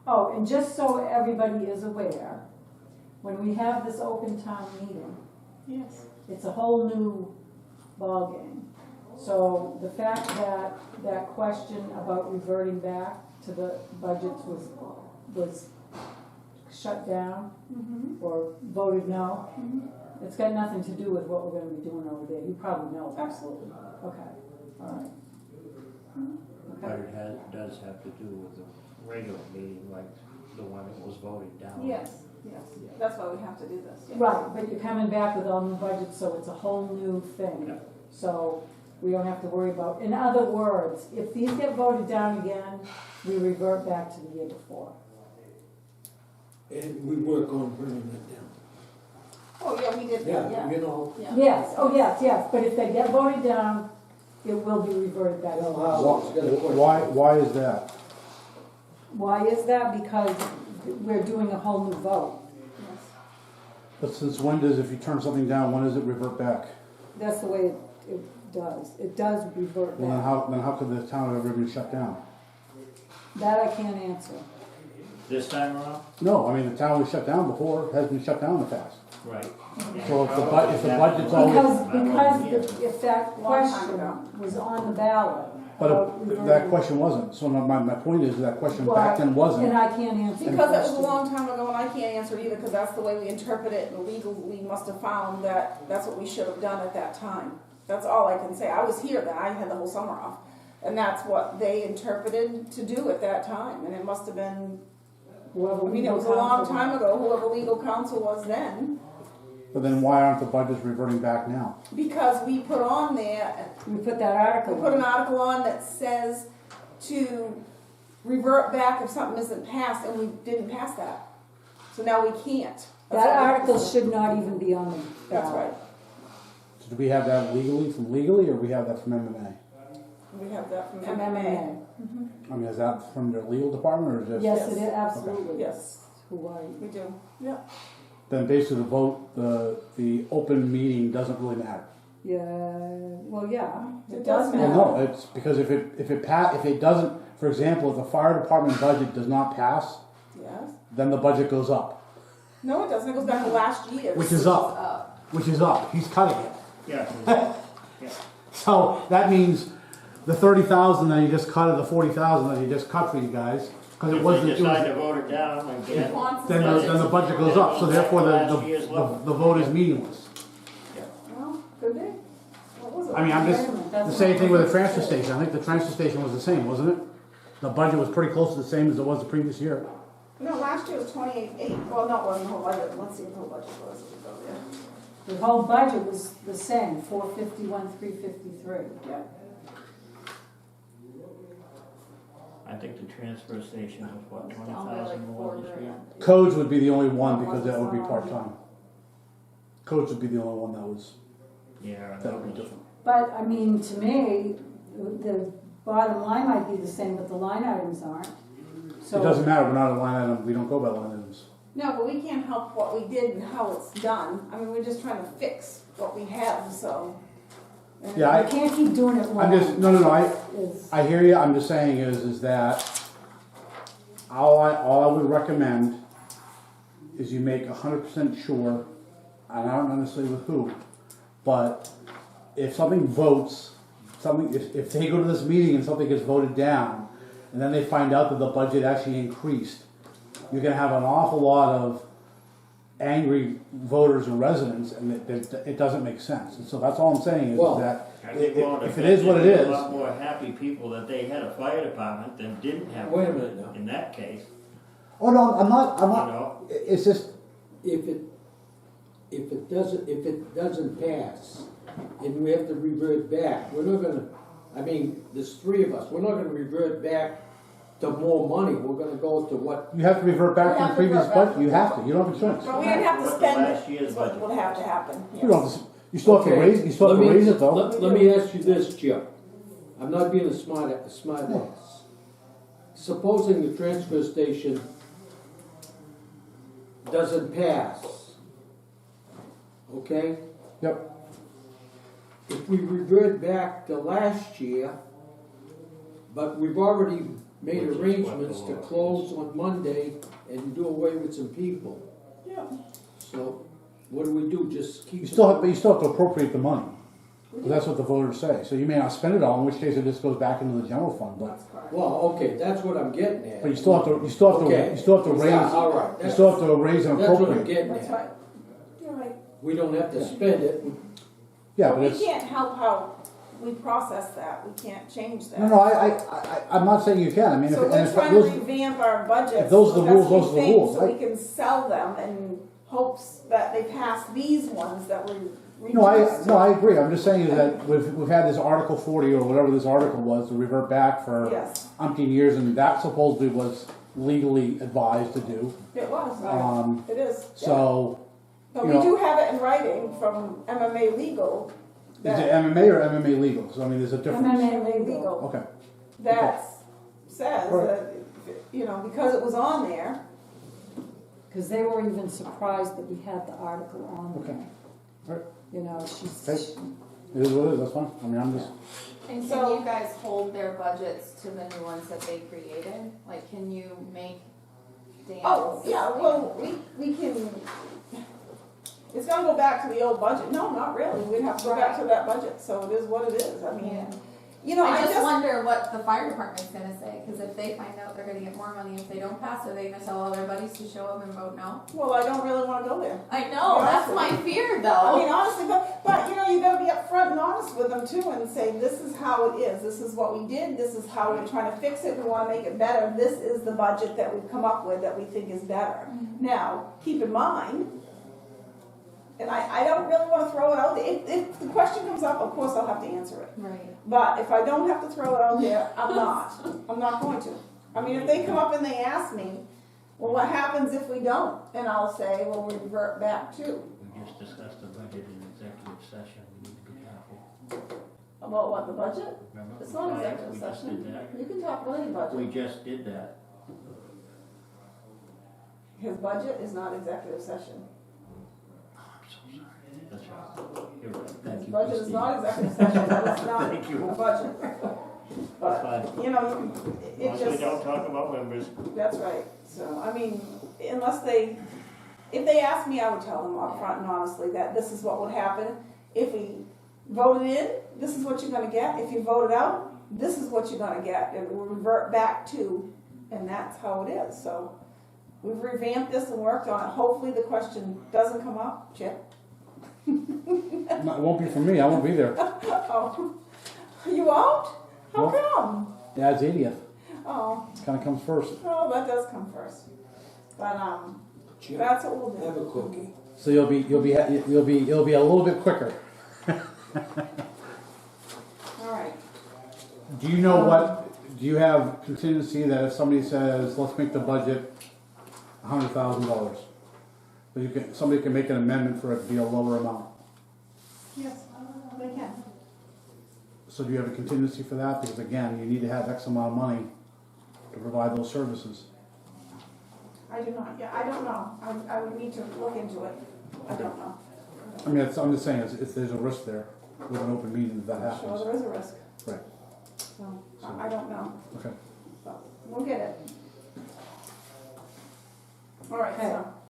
Oh, and just so everybody is aware, when we have this open town meeting, Yes. it's a whole new ballgame. So the fact that that question about reverting back to the budgets was shut down or voted no, it's got nothing to do with what we're gonna be doing over there. You probably know that. Absolutely. Okay, all right. But Okay. it does have to do with the regular meeting, like the one that was voted down. Yes, yes. That's why we have to do this. Yeah. Right, but you're coming back with all new budgets, so it's a whole new thing. Yeah. So we don't have to worry about, in other words, if these get voted down again, we revert back to the year before. And we work on bringing it down. Oh, yeah, we did that, yeah. You know, Yeah. Yes, oh yes, but if they get voted down, it will be reverted back. Well, Howard's got a question. Why is that? Why is that? Because we're doing a whole new vote. Yes. But since when does, if you turn something down, when does it revert back? That's the way it does. It does revert Well, back. then how could the town have ever been shut down? That I can't answer. This time around? No, I mean, the town was shut down before, has been shut down in the past. Right. So if the budget's always, Because if that Long time ago. question was on the ballot. but about if reverting- that question wasn't, so my point is that question back then And wasn't. I can't answer. the Because it was a question. long time ago and I can't answer it either because that's the way we interpret it and legal, we must have found that that's what we should have done at that time. That's all I can say. I was here then, I had the whole summer off. And that's what they interpreted to do at that time. And it must have been, Whoever I mean, it legal was a long counsel- time ago, whoever legal counsel was then. But then why aren't the budgets reverting back now? Because we put on there, We put that article. we put an in. article on that says to revert back if something isn't passed and we didn't pass that. So now we can't. That's That all we- article should not even be on the ballot. That's right. So do we have that legally, or we have that from MMA? We have that from From MMA. MMA. I mean, is that from their legal department, or is just? Yes, it is, absolutely. Yes, Hawaii. we do. Yeah. Then basically the vote, the open meeting doesn't really matter. Yeah, well, yeah, It it does does matter. matter. Well, no, it's because if it doesn't, for example, if the fire department budget does not pass, Yes. then the budget goes up, No, it doesn't. It goes back to last year. which is up, He's cutting it. Yeah. So that means the 30,000 that he just cut, or the 40,000 that he just cut for you guys, because it If wasn't. they It decide to was, vote it down again. then the budget goes up. So therefore the vote is meaningless. Well, could be. What was it? I mean, I'm just Wait a minute, the same thing with the transfer station. I think the transfer station was the same, wasn't it? The budget was pretty close to the same as it was the previous year. No, last year was 28.8. Well, no, it wasn't the whole budget. Let's see what the whole budget was. Let me go there. The whole budget was the same, 451, 353. Yeah. I think the transfer station was what, It's down by 20,000 like more 4 this year? grand. Codes would be the only one because that would be part-time. Codes would be the only one that was, Yeah. that would be different. But, I mean, to me, the bottom line might be the same, but the line items aren't. It doesn't matter, we're not a line item, we don't go by line items. No, but we can't help what we did and how it's done. I mean, we're just trying to fix what we have, so. And Yeah, You can't keep doing it wrong. I'm just, no, Is- I hear you, I'm just saying is that all I would recommend is you make 100% sure, and I don't know necessarily with who, but if something votes, if they go to this meeting and something gets voted down, and then they find out that the budget actually increased, you're gonna have an awful lot of angry voters and residents, and it doesn't make sense. And so that's all I'm saying is Well, that I think one of the if it is what it things, is. A lot more happy people that they had a fire department than didn't have Wait a one minute now. in that case, Oh no, I'm you not. know? It's just if it doesn't pass, and we have to revert back, we're not gonna, I mean, there's 3 of us, we're not gonna revert back to more money, we're gonna go to what, you have to revert back We to the have to previous revert back. budget. You have to. You don't have a choice. But we didn't have to What the spend last it, year's is what budget would have to happen. You don't. Have to, you still have to Okay, raise. You still have to raise it though. Let me ask you this, Jim. I'm not being a smart ass. Supposing the transfer station doesn't pass, okay? Yep. If we revert back to last year, but we've already made Which is what arrangements the to law close on Monday and do away with some people. Yeah. So what do we do? Just keep. You still have, but you still have to appropriate the money. 'Cause that's what the voters say. So you may not spend it all, in which case it just goes back into the general fund, but, That's correct. Well, okay, that's what I'm getting at. but you still have to, you still have to, Okay. you still have to raise, All right, you still have to raise and that's what I'm appropriate. getting That's at. right. You're right. We don't have to spend it. Yeah, But but we it's, can't help how we process that, we can't change that. no, I'm not saying you can, I mean, if, So and we're if trying to those, revamp our budget. if those are so the rules, that's those are the things, rules, So we right? can sell them in hopes that they pass these ones that we reduced. no, I agree, I'm just saying that we've had this Article 40 or whatever this article was to revert back for Yes, umpteen years, and that supposedly was legally advised to do. it was, it is. yeah. So, But you we know- do have it in writing from MMA Legal. is it that- MMA or MMA legal? So I mean, there's a difference. MMA Legal, Okay, that says Right. that, you know, because it was on there, Cause they were even surprised that we had the article on Okay. there. Right. You know, Okay. she's, it is what it is, that's fine, I mean, I'm just, And So- can you guys hold their budgets to the new ones that they created? Like, can you make Dan's? oh, yeah, well, we can, it's gonna go back to the old budget. No, not really, we'd have to go back to that budget, so it is what it is. I mean, Yeah. you know, I just wonder what the fire department's gonna say, cause if they find out they're gonna get more money if they don't pass, are they gonna tell all their buddies to show up and vote no? well, I don't really wanna go there. I know, Yeah. that's my fear I though. mean, honestly, but you know, you gotta be upfront and honest with them too and say, this is how it is, this is what we did, this is how we're trying to fix it, we wanna make it better, this is the budget that we've come up with that we think is better. Now, keep in mind, and I don't really wanna throw it out there, if the question comes up, of course I'll have to answer it. Right. But if I don't have to throw it out there, I'm not going to. I mean, if they come up and they ask me, well, what happens if we don't? And I'll say, well, we revert back to. We just discussed the budget in executive session, we need to be careful. About what, the budget? Remember? It's not Right, executive we just session. did that. You can talk about any budget. We just did that. His budget is not executive session. I'm so sorry. That's right. You're right. Thank His you, budget is Christine. not executive session, but it's not Thank you. a budget. That's But, fine. you know, you can, As it long as we just, don't talk about members. that's right. So, I mean, if they ask me, I would tell them upfront and honestly that this is what would happen. If we voted in, this is what you're gonna get. If you voted out, this is what you're gonna get. It will revert back to, and that's how it is. So, we've revamped this and worked on it. Hopefully the question doesn't come up, Chip. it won't be for me, I won't be there. Oh, you won't? How Well- come? Dad's 80th, Oh, kinda comes first. oh, that does come first. But, Jim, that's what we'll have do. a cookie. So you'll be a little bit quicker. All right. Do you know do you have contingency that if somebody says, let's make the budget $100,000, but somebody can make an amendment for it to be a lower amount? Yes, they can. So do you have a contingency for that? Because again, you need to have X amount of money to provide those services. I do not, yeah, I don't know. I would need to look into it. I don't know. I mean, I'm just saying, if there's a risk there with an open meeting if that Sure, happens. there is a risk. Right, So, I don't know. okay. But we'll get it. All right, so,